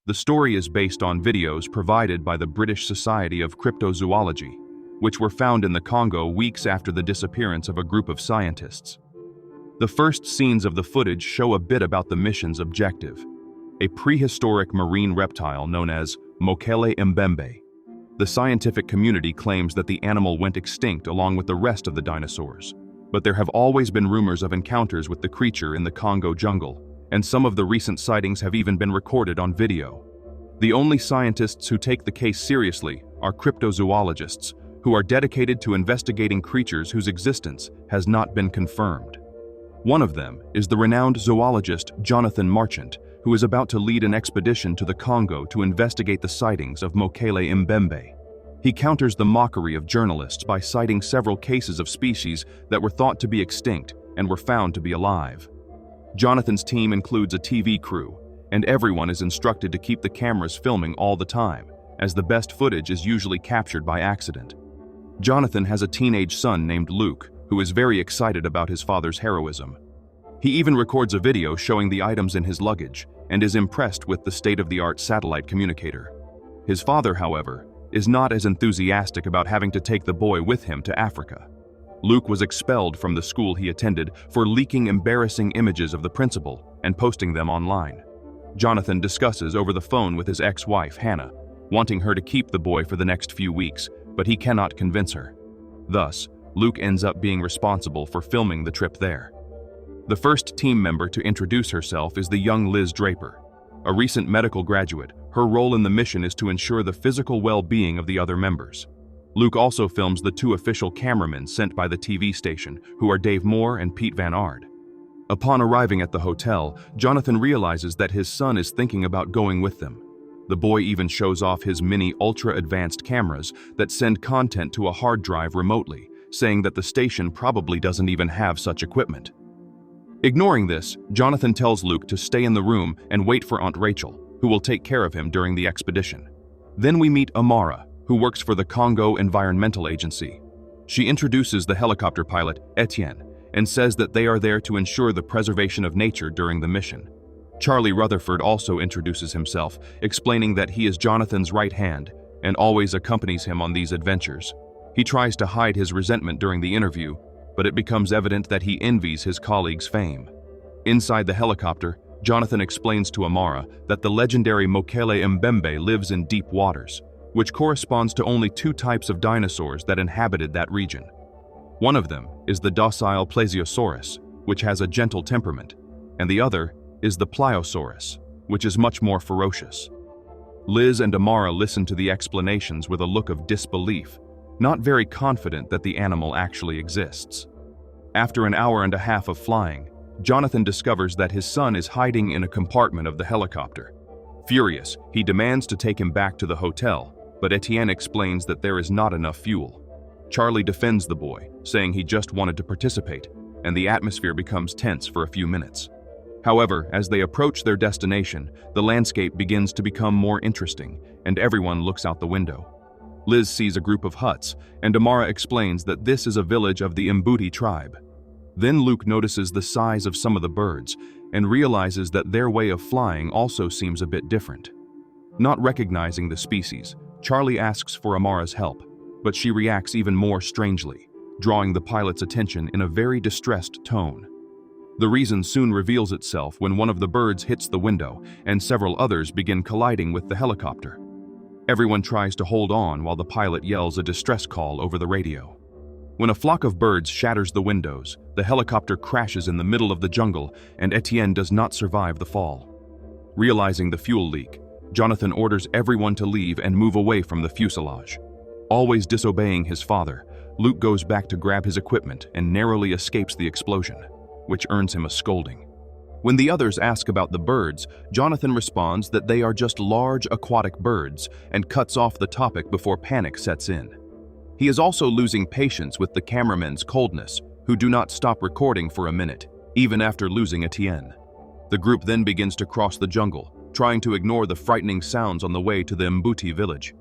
The story is based on videos provided by the British Society of Cryptozoology, which were found in the Congo weeks after the disappearance of a group of scientists. The first scenes of the footage show a bit about the mission's objective: a prehistoric marine reptile known as Mokele mbembe. The scientific community claims that the animal went extinct along with the rest of the dinosaurs, but there have always been rumors of encounters with the creature in the Congo jungle, and some of the recent sightings have even been recorded on video. The only scientists who take the case seriously are cryptozoologists, who are dedicated to investigating creatures whose existence has not been confirmed. One of them is the renowned zoologist Jonathan Marchant, who is about to lead an expedition to the Congo to investigate the sightings of Mokele mbembe. He counters the mockery of journalists by citing several cases of species that were thought to be extinct and were found to be alive. Jonathan's team includes a TV crew, and everyone is instructed to keep the cameras filming all the time, as the best footage is usually captured by accident. Jonathan has a teenage son named Luke, who is very excited about his father's heroism. He even records a video showing the items in his luggage and is impressed with the state-of-the-art satellite communicator. His father, however, is not as enthusiastic about having to take the boy with him to Africa. Luke was expelled from the school he attended for leaking embarrassing images of the principal and posting them online. Jonathan discusses over the phone with his ex-wife, Hannah, wanting her to keep the boy for the next few weeks, but he cannot convince her. Thus, Luke ends up being responsible for filming the trip there. The first team member to introduce herself is the young Liz Draper. A recent medical graduate, her role in the mission is to ensure the physical well-being of the other members. Luke also films the two official cameramen sent by the TV station, who are Dave Moore and Pete Van Ard. Upon arriving at the hotel, Jonathan realizes that his son is thinking about going with them. The boy even shows off his mini ultra-advanced cameras that send content to a hard drive remotely, saying that the station probably doesn't even have such equipment. Ignoring this, Jonathan tells Luke to stay in the room and wait for Aunt Rachel, who will take care of him during the expedition. Then we meet Amara, who works for the Congo Environmental Agency. She introduces the helicopter pilot, Etienne, and says that they are there to ensure the preservation of nature during the mission. Charlie Rutherford also introduces himself, explaining that he is Jonathan's right hand and always accompanies him on these adventures. He tries to hide his resentment during the interview, but it becomes evident that he envies his colleague's fame. Inside the helicopter, Jonathan explains to Amara that the legendary Mokele mbembe lives in deep waters, which corresponds to only two types of dinosaurs that inhabited that region. One of them is the docile Plesiosaurus, which has a gentle temperament, and the other is the Pliosaurus, which is much more ferocious. Liz and Amara listen to the explanations with a look of disbelief, not very confident that the animal actually exists. After an hour and a half of flying, Jonathan discovers that his son is hiding in a compartment of the helicopter. Furious, he demands to take him back to the hotel, but Etienne explains that there is not enough fuel. Charlie defends the boy, saying he just wanted to participate, and the atmosphere becomes tense for a few minutes. However, as they approach their destination, the landscape begins to become more interesting, and everyone looks out the window. Liz sees a group of huts, and Amara explains that this is a village of the Mbuti tribe. Then Luke notices the size of some of the birds, and realizes that their way of flying also seems a bit different. Not recognizing the species, Charlie asks for Amara's help, but she reacts even more strangely, drawing the pilot's attention in a very distressed tone. The reason soon reveals itself when one of the birds hits the window and several others begin colliding with the helicopter. Everyone tries to hold on while the pilot yells a distress call over the radio. When a flock of birds shatters the windows, the helicopter crashes in the middle of the jungle and Etienne does not survive the fall. Realizing the fuel leak, Jonathan orders everyone to leave and move away from the fuselage. Always disobeying his father, Luke goes back to grab his equipment and narrowly escapes the explosion, which earns him a scolding. When the others ask about the birds, Jonathan responds that they are just large aquatic birds and cuts off the topic before panic sets in. He is also losing patience with the cameramen's coldness, who do not stop recording for a minute, even after losing Etienne. The group then begins to cross the jungle, trying to ignore the frightening sounds on the way to the Mbuti village.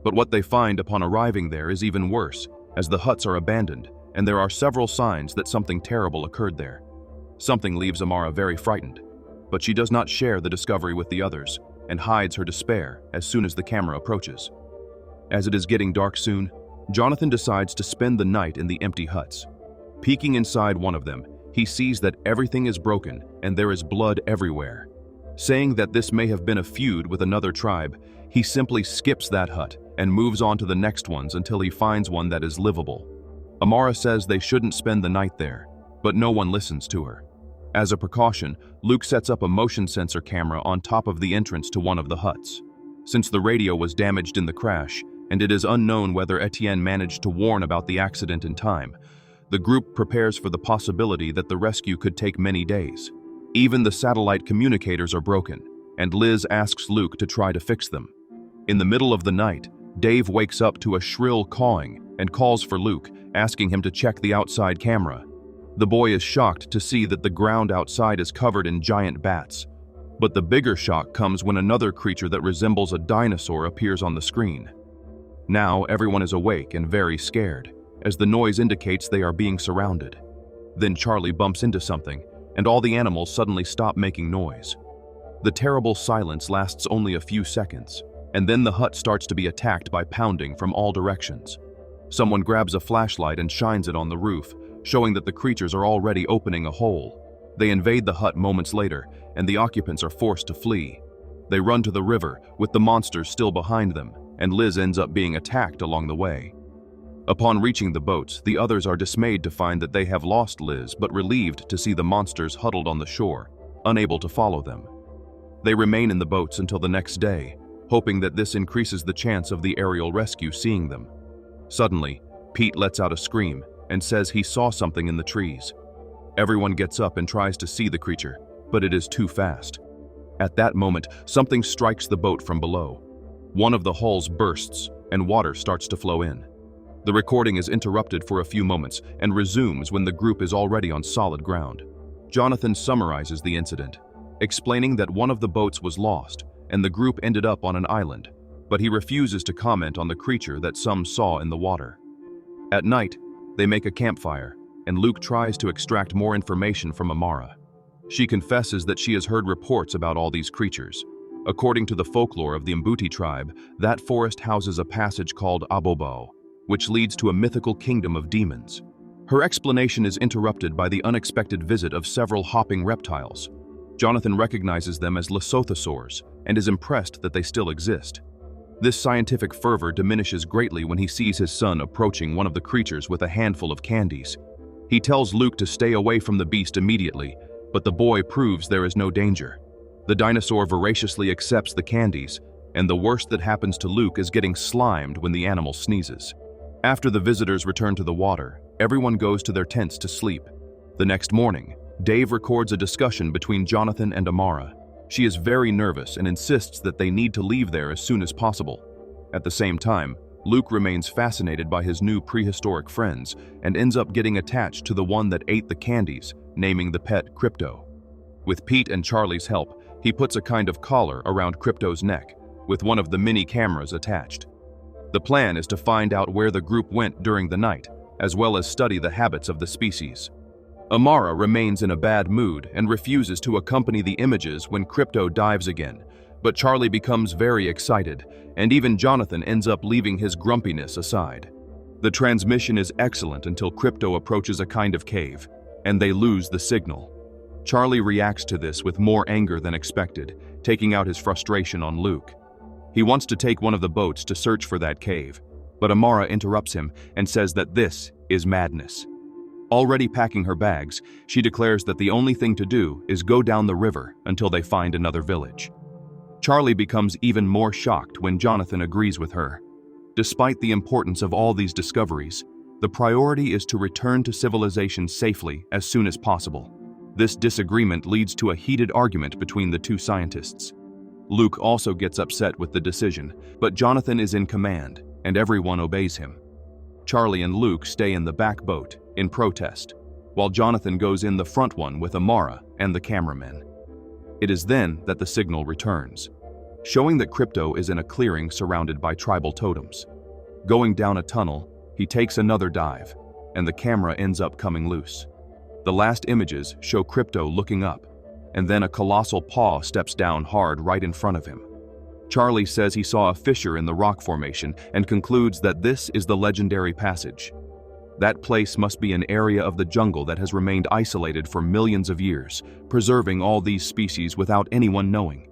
But what they find upon arriving there is even worse, as the huts are abandoned, and there are several signs that something terrible occurred there. Something leaves Amara very frightened, but she does not share the discovery with the others, and hides her despair as soon as the camera approaches. As it is getting dark soon, Jonathan decides to spend the night in the empty huts. Peeking inside one of them, he sees that everything is broken and there is blood everywhere. Saying that this may have been a feud with another tribe, he simply skips that hut and moves on to the next ones until he finds one that is livable. Amara says they shouldn't spend the night there, but no one listens to her. As a precaution, Luke sets up a motion sensor camera on top of the entrance to one of the huts. Since the radio was damaged in the crash, and it is unknown whether Etienne managed to warn about the accident in time, the group prepares for the possibility that the rescue could take many days. Even the satellite communicators are broken, and Liz asks Luke to try to fix them. In the middle of the night, Dave wakes up to a shrill cawing and calls for Luke, asking him to check the outside camera. The boy is shocked to see that the ground outside is covered in giant bats. But the bigger shock comes when another creature that resembles a dinosaur appears on the screen. Now everyone is awake and very scared, as the noise indicates they are being surrounded. Then Charlie bumps into something, and all the animals suddenly stop making noise. The terrible silence lasts only a few seconds, and then the hut starts to be attacked by pounding from all directions. Someone grabs a flashlight and shines it on the roof, showing that the creatures are already opening a hole. They invade the hut moments later, and the occupants are forced to flee. They run to the river, with the monsters still behind them, and Liz ends up being attacked along the way. Upon reaching the boats, the others are dismayed to find that they have lost Liz, but relieved to see the monsters huddled on the shore, unable to follow them. They remain in the boats until the next day, hoping that this increases the chance of the aerial rescue seeing them. Suddenly, Pete lets out a scream and says he saw something in the trees. Everyone gets up and tries to see the creature, but it is too fast. At that moment, something strikes the boat from below. One of the hulls bursts, and water starts to flow in. The recording is interrupted for a few moments and resumes when the group is already on solid ground. Jonathan summarizes the incident, explaining that one of the boats was lost and the group ended up on an island, but he refuses to comment on the creature that some saw in the water. At night, they make a campfire, and Luke tries to extract more information from Amara. She confesses that she has heard reports about all these creatures. According to the folklore of the Mbuti tribe, that forest houses a passage called Abobo, which leads to a mythical kingdom of demons. Her explanation is interrupted by the unexpected visit of several hopping reptiles. Jonathan recognizes them as Lesothosaurs and is impressed that they still exist. This scientific fervor diminishes greatly when he sees his son approaching one of the creatures with a handful of candies. He tells Luke to stay away from the beast immediately, but the boy proves there is no danger. The dinosaur voraciously accepts the candies, and the worst that happens to Luke is getting slimed when the animal sneezes. After the visitors return to the water, everyone goes to their tents to sleep. The next morning, Dave records a discussion between Jonathan and Amara. She is very nervous and insists that they need to leave there as soon as possible. At the same time, Luke remains fascinated by his new prehistoric friends and ends up getting attached to the one that ate the candies, naming the pet Crypto. With Pete and Charlie's help, he puts a kind of collar around Crypto's neck, with one of the mini cameras attached. The plan is to find out where the group went during the night, as well as study the habits of the species. Amara remains in a bad mood and refuses to accompany the images when Crypto dives again, but Charlie becomes very excited, and even Jonathan ends up leaving his grumpiness aside. The transmission is excellent until Crypto approaches a kind of cave, and they lose the signal. Charlie reacts to this with more anger than expected, taking out his frustration on Luke. He wants to take one of the boats to search for that cave, but Amara interrupts him and says that this is madness. Already packing her bags, she declares that the only thing to do is go down the river until they find another village. Charlie becomes even more shocked when Jonathan agrees with her. Despite the importance of all these discoveries, the priority is to return to civilization safely as soon as possible. This disagreement leads to a heated argument between the two scientists. Luke also gets upset with the decision, but Jonathan is in command, and everyone obeys him. Charlie and Luke stay in the back boat, in protest, while Jonathan goes in the front one with Amara and the cameramen. It is then that the signal returns, showing that Crypto is in a clearing surrounded by tribal totems. Going down a tunnel, he takes another dive, and the camera ends up coming loose. The last images show Crypto looking up, and then a colossal paw steps down hard right in front of him. Charlie says he saw a fissure in the rock formation and concludes that this is the legendary passage. That place must be an area of the jungle that has remained isolated for millions of years, preserving all these species without anyone knowing.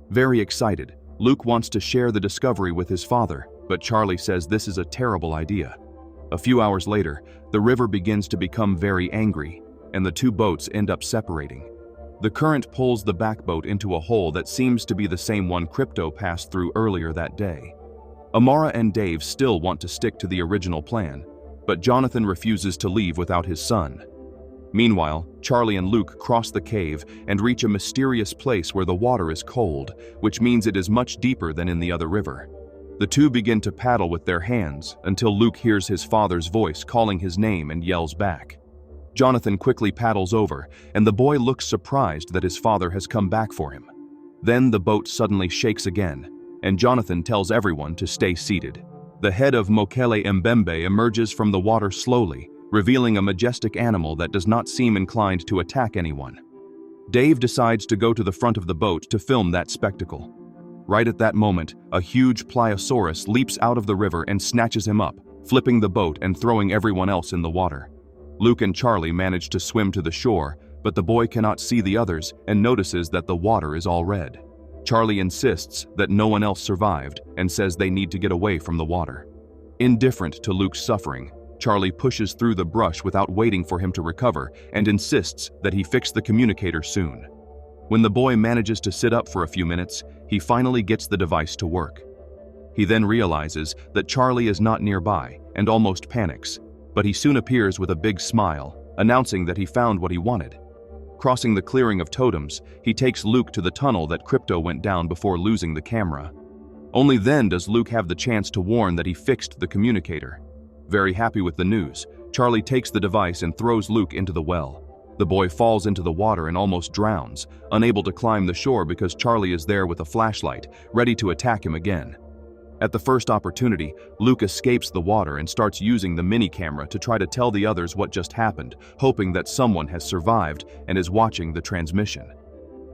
Very excited, Luke wants to share the discovery with his father, but Charlie says this is a terrible idea. A few hours later, the river begins to become very angry, and the two boats end up separating. The current pulls the back boat into a hole that seems to be the same one Crypto passed through earlier that day. Amara and Dave still want to stick to the original plan, but Jonathan refuses to leave without his son. Meanwhile, Charlie and Luke cross the cave and reach a mysterious place where the water is cold, which means it is much deeper than in the other river. The two begin to paddle with their hands until Luke hears his father's voice calling his name and yells back. Jonathan quickly paddles over, and the boy looks surprised that his father has come back for him. Then the boat suddenly shakes again, and Jonathan tells everyone to stay seated. The head of Mokele Mbembe emerges from the water slowly, revealing a majestic animal that does not seem inclined to attack anyone. Dave decides to go to the front of the boat to film that spectacle. Right at that moment, a huge pliosaurus leaps out of the river and snatches him up, flipping the boat and throwing everyone else in the water. Luke and Charlie manage to swim to the shore, but the boy cannot see the others and notices that the water is all red. Charlie insists that no one else survived and says they need to get away from the water. Indifferent to Luke's suffering, Charlie pushes through the brush without waiting for him to recover and insists that he fix the communicator soon. When the boy manages to sit up for a few minutes, he finally gets the device to work. He then realizes that Charlie is not nearby and almost panics, but he soon appears with a big smile, announcing that he found what he wanted. Crossing the clearing of totems, he takes Luke to the tunnel that Crypto went down before losing the camera. Only then does Luke have the chance to warn that he fixed the communicator. Very happy with the news, Charlie takes the device and throws Luke into the well. The boy falls into the water and almost drowns, unable to climb the shore because Charlie is there with a flashlight, ready to attack him again. At the first opportunity, Luke escapes the water and starts using the mini camera to try to tell the others what just happened, hoping that someone has survived and is watching the transmission.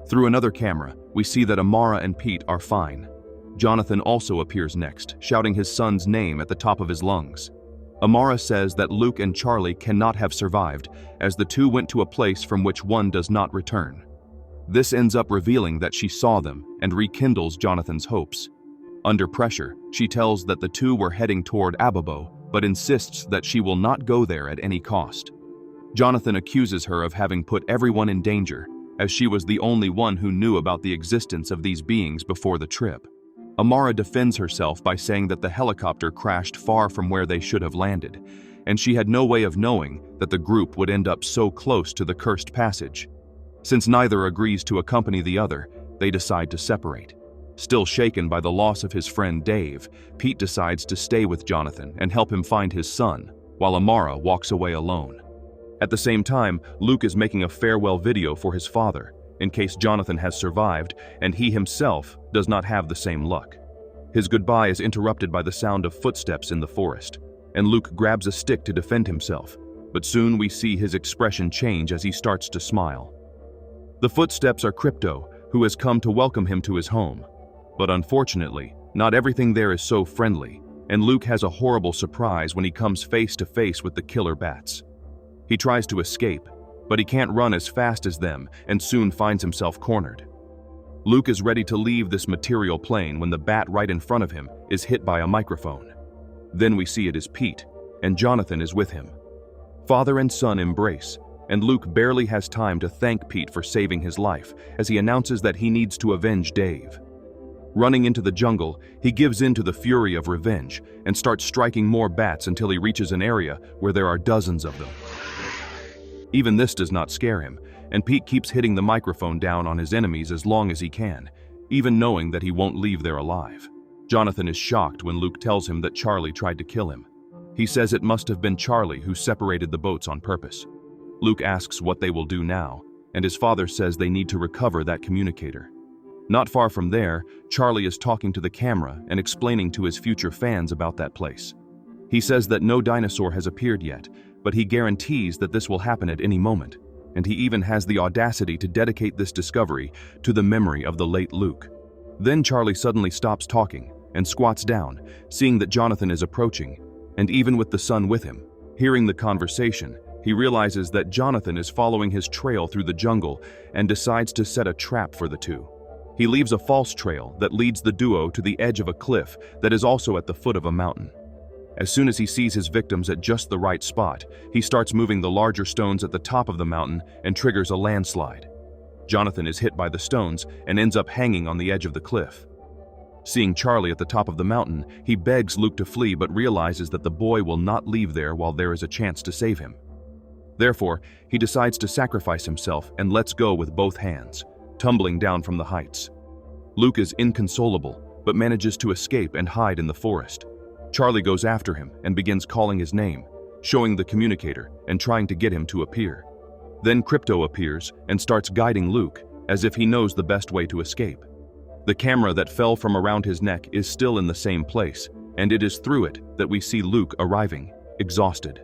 Through another camera, we see that Amara and Pete are fine. Jonathan also appears next, shouting his son's name at the top of his lungs. Amara says that Luke and Charlie cannot have survived, as the two went to a place from which one does not return. This ends up revealing that she saw them and rekindles Jonathan's hopes. Under pressure, she tells that the two were heading toward Abobo, but insists that she will not go there at any cost. Jonathan accuses her of having put everyone in danger, as she was the only one who knew about the existence of these beings before the trip. Amara defends herself by saying that the helicopter crashed far from where they should have landed, and she had no way of knowing that the group would end up so close to the cursed passage. Since neither agrees to accompany the other, they decide to separate. Still shaken by the loss of his friend Dave, Pete decides to stay with Jonathan and help him find his son, while Amara walks away alone. At the same time, Luke is making a farewell video for his father, in case Jonathan has survived and he himself does not have the same luck. His goodbye is interrupted by the sound of footsteps in the forest, and Luke grabs a stick to defend himself, but soon we see his expression change as he starts to smile. The footsteps are Crypto, who has come to welcome him to his home. But unfortunately, not everything there is so friendly, and Luke has a horrible surprise when he comes face to face with the killer bats. He tries to escape, but he can't run as fast as them and soon finds himself cornered. Luke is ready to leave this material plane when the bat right in front of him is hit by a microphone. Then we see it is Pete, and Jonathan is with him. Father and son embrace, and Luke barely has time to thank Pete for saving his life as he announces that he needs to avenge Dave. Running into the jungle, he gives in to the fury of revenge and starts striking more bats until he reaches an area where there are dozens of them. Even this does not scare him, and Pete keeps hitting the microphone down on his enemies as long as he can, even knowing that he won't leave there alive. Jonathan is shocked when Luke tells him that Charlie tried to kill him. He says it must have been Charlie who separated the boats on purpose. Luke asks what they will do now, and his father says they need to recover that communicator. Not far from there, Charlie is talking to the camera and explaining to his future fans about that place. He says that no dinosaur has appeared yet, but he guarantees that this will happen at any moment, and he even has the audacity to dedicate this discovery to the memory of the late Luke. Then Charlie suddenly stops talking and squats down, seeing that Jonathan is approaching, and even with the son with him. Hearing the conversation, he realizes that Jonathan is following his trail through the jungle and decides to set a trap for the two. He leaves a false trail that leads the duo to the edge of a cliff that is also at the foot of a mountain. As soon as he sees his victims at just the right spot, he starts moving the larger stones at the top of the mountain and triggers a landslide. Jonathan is hit by the stones and ends up hanging on the edge of the cliff. Seeing Charlie at the top of the mountain, he begs Luke to flee but realizes that the boy will not leave there while there is a chance to save him. Therefore, he decides to sacrifice himself and lets go with both hands, tumbling down from the heights. Luke is inconsolable, but manages to escape and hide in the forest. Charlie goes after him and begins calling his name, showing the communicator and trying to get him to appear. Then Crypto appears and starts guiding Luke, as if he knows the best way to escape. The camera that fell from around his neck is still in the same place, and it is through it that we see Luke arriving, exhausted.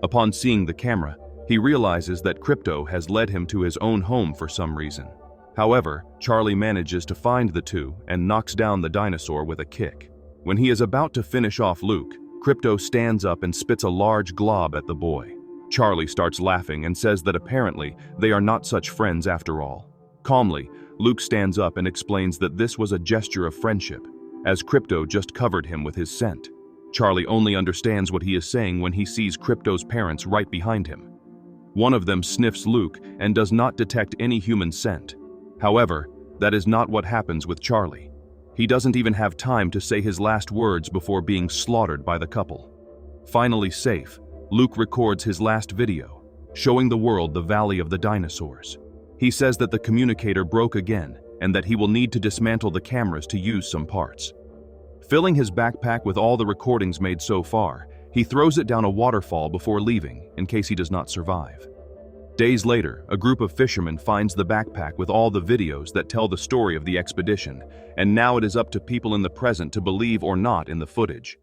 Upon seeing the camera, he realizes that Crypto has led him to his own home for some reason. However, Charlie manages to find the two and knocks down the dinosaur with a kick. When he is about to finish off Luke, Crypto stands up and spits a large glob at the boy. Charlie starts laughing and says that apparently they are not such friends after all. Calmly, Luke stands up and explains that this was a gesture of friendship, as Crypto just covered him with his scent. Charlie only understands what he is saying when he sees Crypto's parents right behind him. One of them sniffs Luke and does not detect any human scent. However, that is not what happens with Charlie. He doesn't even have time to say his last words before being slaughtered by the couple. Finally safe, Luke records his last video, showing the world the Valley of the Dinosaurs. He says that the communicator broke again and that he will need to dismantle the cameras to use some parts. Filling his backpack with all the recordings made so far, he throws it down a waterfall before leaving in case he does not survive. Days later, a group of fishermen finds the backpack with all the videos that tell the story of the expedition, and now it is up to people in the present to believe or not in the footage.